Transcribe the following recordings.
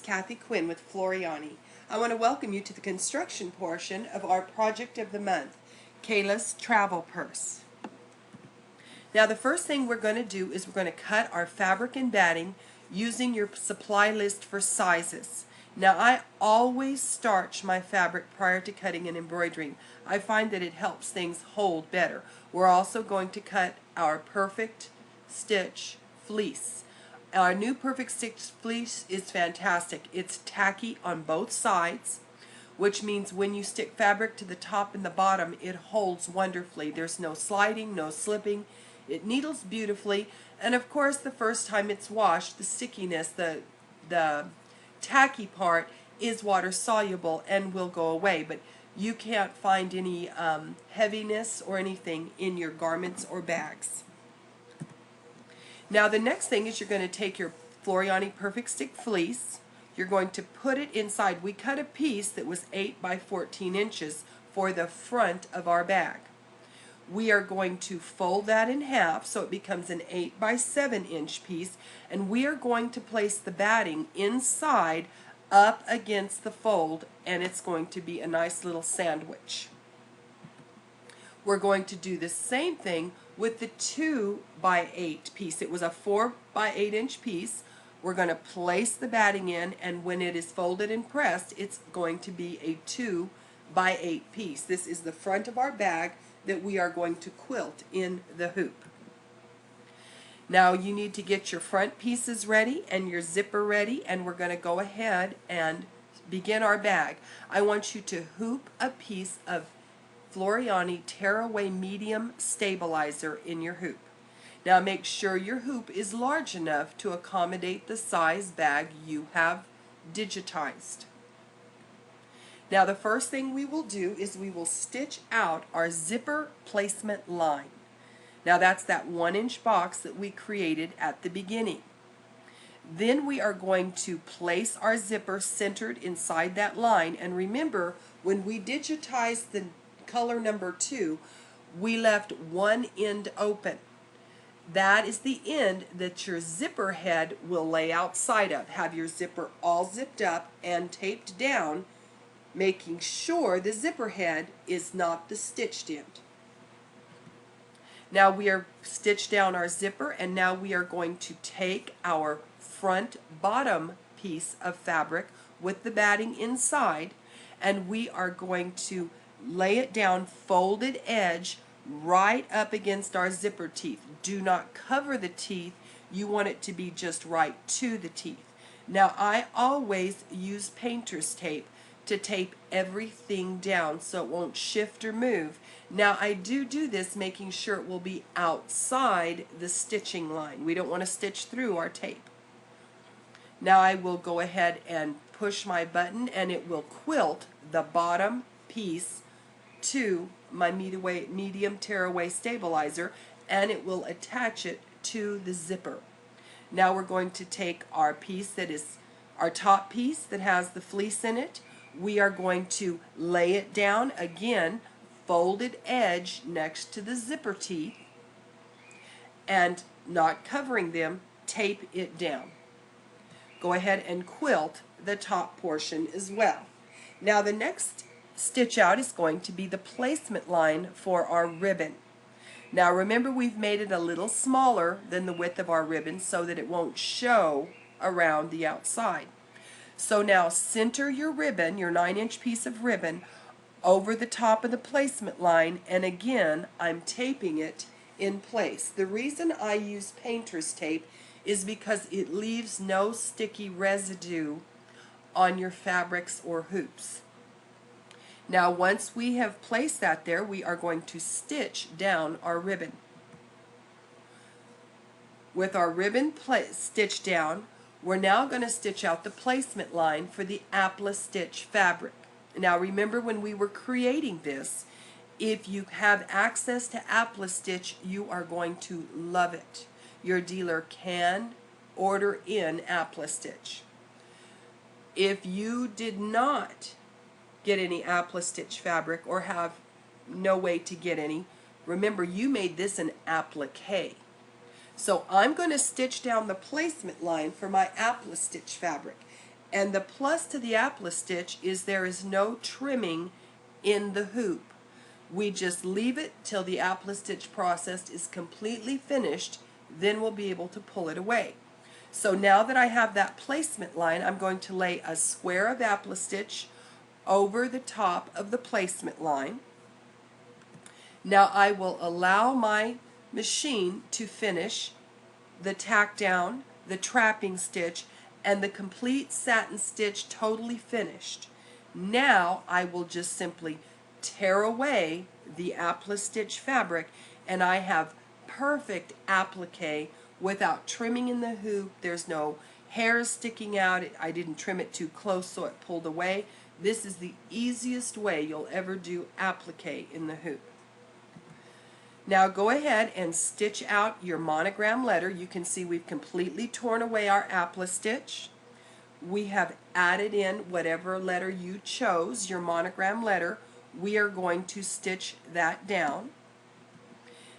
Kathy Quinn with Floriani. I want to welcome you to the construction portion of our project of the month, Kayla's Travel Purse. Now the first thing we're going to do is we're going to cut our fabric and batting using your supply list for sizes. Now I always starch my fabric prior to cutting and embroidering. I find that it helps things hold better. We're also going to cut our Perfect Stitch fleece. Our new Perfect Stitch fleece is fantastic. It's tacky on both sides, which means when you stick fabric to the top and the bottom, it holds wonderfully. There's no sliding, no slipping. It needles beautifully, and of course the first time it's washed, the stickiness, the tacky part is water soluble and will go away, but you can't find any heaviness or anything in your garments or bags. Now the next thing is you're going to take your Floriani Perfect Stick fleece. You're going to put it inside. We cut a piece that was 8 by 14 inches for the front of our bag. We are going to fold that in half so it becomes an 8 by 7 inch piece, and we are going to place the batting inside up against the fold, and it's going to be a nice little sandwich. We're going to do the same thing with the 2 by 8 piece. It was a 4 by 8 inch piece. We're going to place the batting in, and when it is folded and pressed, it's going to be a 2 by 8 piece. This is the front of our bag that we are going to quilt in the hoop. Now you need to get your front pieces ready and your zipper ready, and we're going to go ahead and begin our bag. I want you to hoop a piece of Floriani Tearaway Medium Stabilizer in your hoop. Now make sure your hoop is large enough to accommodate the size bag you have digitized. Now the first thing we will do is we will stitch out our zipper placement line. Now that's that 1 inch box that we created at the beginning. Then we are going to place our zipper centered inside that line, and remember, when we digitized the color number 2, we left one end open. That is the end that your zipper head will lay outside of. Have your zipper all zipped up and taped down, making sure the zipper head is not the stitched end. Now we are stitched down our zipper, and now we are going to take our front bottom piece of fabric with the batting inside, and we are going to lay it down folded edge right up against our zipper teeth. Do not cover the teeth. You want it to be just right to the teeth. Now I always use painter's tape to tape everything down so it won't shift or move. Now I do this making sure it will be outside the stitching line. We don't want to stitch through our tape. Now I will go ahead and push my button, and it will quilt the bottom piece to my medium tearaway stabilizer, and it will attach it to the zipper. Now we're going to take our piece that is our top piece that has the fleece in it. We are going to lay it down again, folded edge next to the zipper teeth, and not covering them, tape it down. Go ahead and quilt the top portion as well. Now the next stitch out is going to be the placement line for our ribbon. Now remember, we've made it a little smaller than the width of our ribbon so that it won't show around the outside. So now center your ribbon, your 9 inch piece of ribbon, over the top of the placement line, and again I'm taping it in place. The reason I use painter's tape is because it leaves no sticky residue on your fabrics or hoops. Now once we have placed that there, we are going to stitch down our ribbon. With our ribbon stitched down, we're now going to stitch out the placement line for the APPLI stitch fabric. Now remember, when we were creating this, if you have access to APPLI stitch, you are going to love it. Your dealer can order in APPLI stitch. If you did not get any APPLI stitch fabric or have no way to get any, remember you made this an applique. So I'm going to stitch down the placement line for my APPLI stitch fabric. And the plus to the APPLI stitch is there is no trimming in the hoop. We just leave it till the APPLI stitch process is completely finished, then we'll be able to pull it away. So now that I have that placement line, I'm going to lay a square of APPLI stitch over the top of the placement line. Now I will allow my machine to finish the tack down, the trapping stitch, and the complete satin stitch totally finished. Now I will just simply tear away the APPLI stitch fabric, and I have perfect applique without trimming in the hoop. There's no hairs sticking out. I didn't trim it too close so it pulled away. This is the easiest way you'll ever do applique in the hoop. Now go ahead and stitch out your monogram letter. You can see we've completely torn away our APPLI stitch. We have added in whatever letter you chose, your monogram letter. We are going to stitch that down.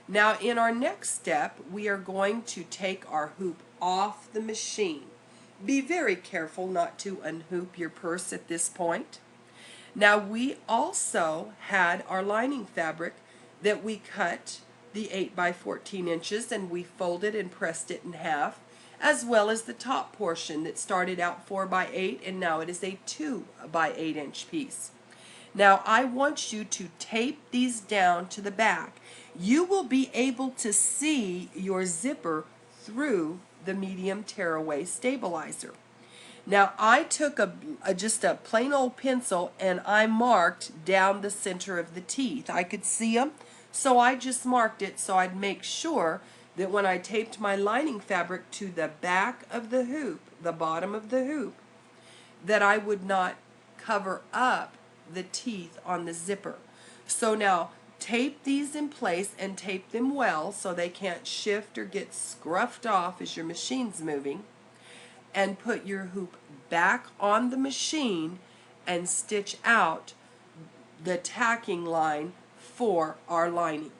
Now in our next step, we are going to take our hoop off the machine. Be very careful not to unhoop your purse at this point. Now we also had our lining fabric that we cut the 8 by 14 inches and we folded and pressed it in half, as well as the top portion that started out 4 by 8 and now it is a 2 by 8 inch piece. Now I want you to tape these down to the back. You will be able to see your zipper through the medium tearaway stabilizer. Now I took just a plain old pencil and I marked down the center of the teeth. I could see them, so I just marked it so I'd make sure that when I taped my lining fabric to the back of the hoop, the bottom of the hoop, that I would not cover up the teeth on the zipper. So now tape these in place and tape them well so they can't shift or get scruffed off as your machine's moving, and put your hoop back on the machine and stitch out the tacking line for our lining.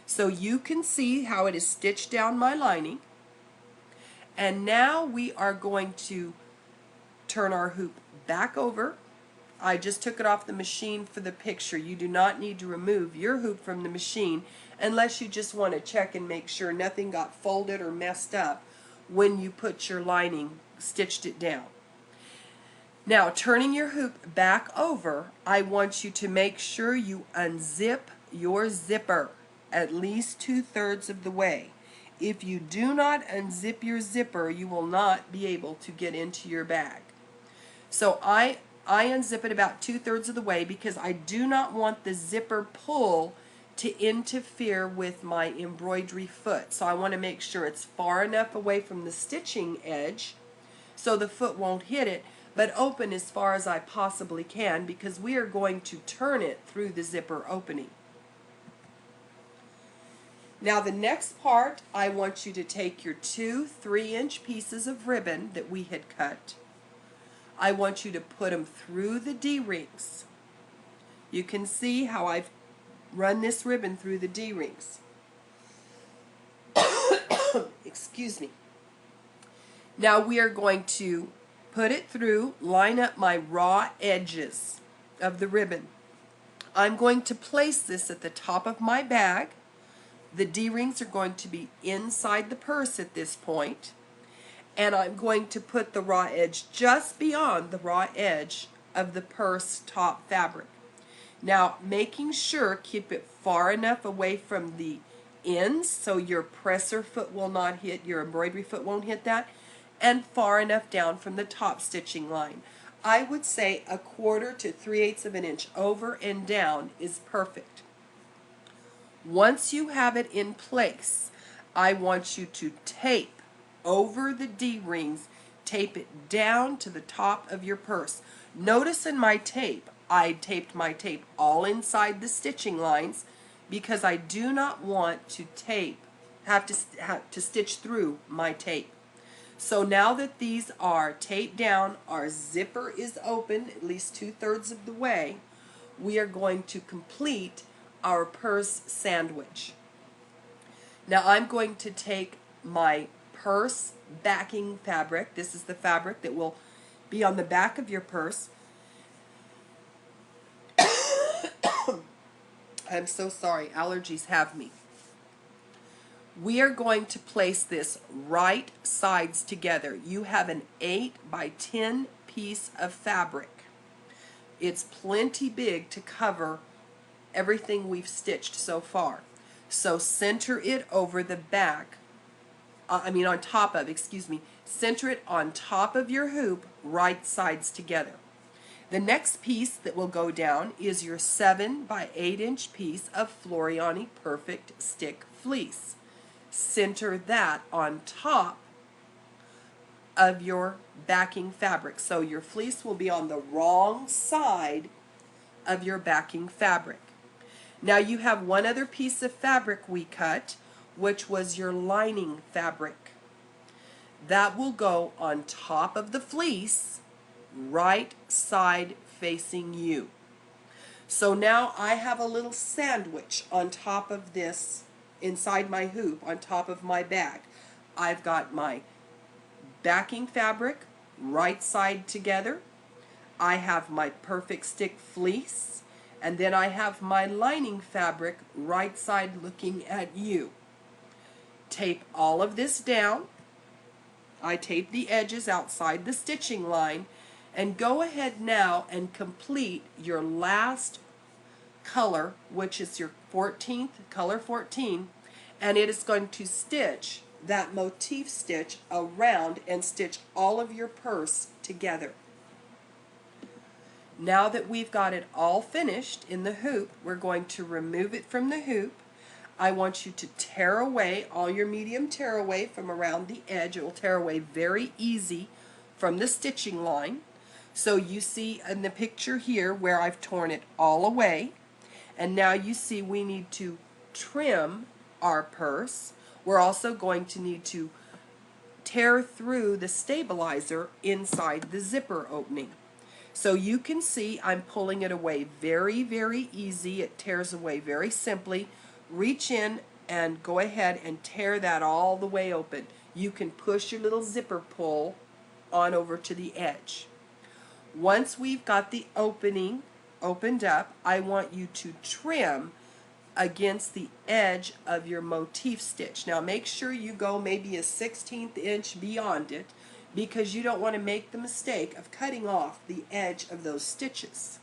So you can see how it is stitched down my lining, and now we are going to turn our hoop back over. I just took it off the machine for the picture. You do not need to remove your hoop from the machine unless you just want to check and make sure nothing got folded or messed up when you put your lining, stitched it down. Now turning your hoop back over, I want you to make sure you unzip your zipper at least 2/3 of the way. If you do not unzip your zipper, you will not be able to get into your bag. So I unzip it about 2/3 of the way because I do not want the zipper pull to interfere with my embroidery foot. So I want to make sure it's far enough away from the stitching edge so the foot won't hit it, but open as far as I possibly can because we are going to turn it through the zipper opening. Now the next part, I want you to take your 2 3-inch pieces of ribbon that we had cut. I want you to put them through the D-rings. You can see how I've run this ribbon through the D-rings. Excuse me. Now we are going to put it through, line up my raw edges of the ribbon. I'm going to place this at the top of my bag. The D-rings are going to be inside the purse at this point, and I'm going to put the raw edge just beyond the raw edge of the purse top fabric. Now making sure, keep it far enough away from the ends so your presser foot will not hit, your embroidery foot won't hit that, and far enough down from the top stitching line. I would say 1/4 to 3/8 of an inch over and down is perfect. Once you have it in place, I want you to tape over the D-rings, tape it down to the top of your purse. Notice in my tape, I taped my tape all inside the stitching lines because I do not want to have to stitch through my tape. So now that these are taped down, our zipper is open at least 2/3 of the way, we are going to complete our purse sandwich. Now I'm going to take my purse backing fabric. This is the fabric that will be on the back of your purse. I'm so sorry, allergies have me. We are going to place this right sides together. You have an 8 by 10 piece of fabric. It's plenty big to cover everything we've stitched so far. So center it over the back, on top of, center it on top of your hoop, right sides together. The next piece that will go down is your 7 by 8 inch piece of Floriani Perfect Stick Fleece. Center that on top of your backing fabric. So your fleece will be on the wrong side of your backing fabric. Now you have one other piece of fabric we cut, which was your lining fabric. That will go on top of the fleece, right side facing you. So now I have a little sandwich on top of this, inside my hoop, on top of my bag. I've got my backing fabric right side together. I have my Perfect Stick Fleece, and then I have my lining fabric right side looking at you. Tape all of this down. I tape the edges outside the stitching line, and go ahead now and complete your last color, which is your 14th, color 14, and it is going to stitch that motif stitch around and stitch all of your purse together. Now that we've got it all finished in the hoop, we're going to remove it from the hoop. I want you to tear away all your medium tear away from around the edge. It will tear away very easy from the stitching line. So you see in the picture here where I've torn it all away. And now you see we need to trim our purse. We're also going to need to tear through the stabilizer inside the zipper opening. So you can see I'm pulling it away very, very easy. It tears away very simply. Reach in and go ahead and tear that all the way open. You can push your little zipper pull on over to the edge. Once we've got the opening opened up, I want you to trim against the edge of your motif stitch. Now make sure you go maybe a 1/16 inch beyond it, because you don't want to make the mistake of cutting off the edge of those stitches.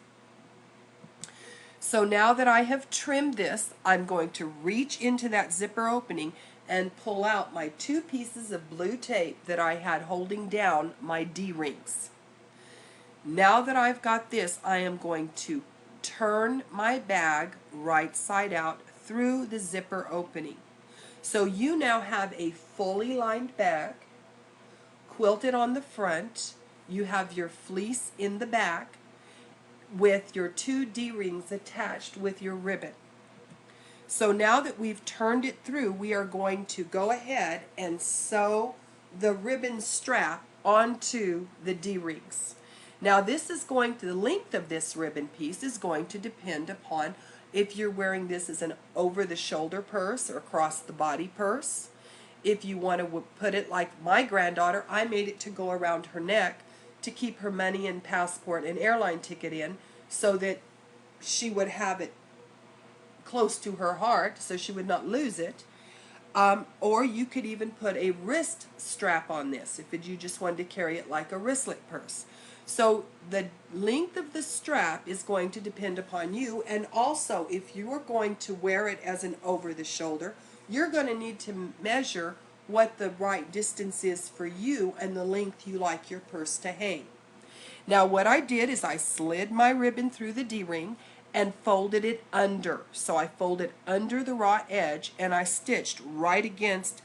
So now that I have trimmed this, I'm going to reach into that zipper opening and pull out my 2 pieces of blue tape that I had holding down my D-rings. Now that I've got this, I am going to turn my bag right side out through the zipper opening. So you now have a fully lined bag, quilted on the front. You have your fleece in the back with your 2 D-rings attached with your ribbon. So now that we've turned it through, we are going to go ahead and sew the ribbon strap onto the D-rings. Now this is going to, the length of this ribbon piece is going to depend upon if you're wearing this as an over-the-shoulder purse or across-the-body purse. If you want to put it like my granddaughter, I made it to go around her neck to keep her money and passport and airline ticket in, so that she would have it close to her heart so she would not lose it. Or you could even put a wrist strap on this if you just wanted to carry it like a wristlet purse. So the length of the strap is going to depend upon you, and also if you are going to wear it as an over-the-shoulder, you're going to need to measure what the right distance is for you and the length you like your purse to hang. Now what I did is I slid my ribbon through the D-ring and folded it under. So I folded under the raw edge and I stitched right against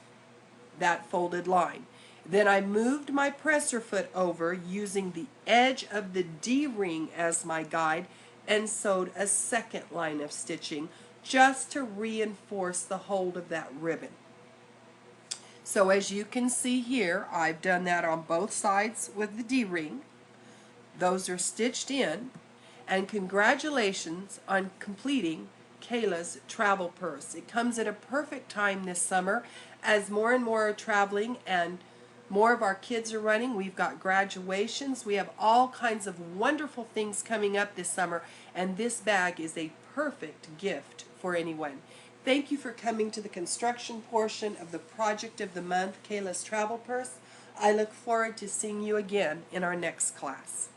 that folded line. Then I moved my presser foot over using the edge of the D-ring as my guide and sewed a second line of stitching just to reinforce the hold of that ribbon. So as you can see here, I've done that on both sides with the D-ring. Those are stitched in, and congratulations on completing Kayla's travel purse. It comes at a perfect time this summer as more and more are traveling and More of our kids are running. We've got graduations. We have all kinds of wonderful things coming up this summer, and this bag is a perfect gift for anyone. Thank you for coming to the construction portion of the Project of the Month, Kayla's Travel Purse. I look forward to seeing you again in our next class.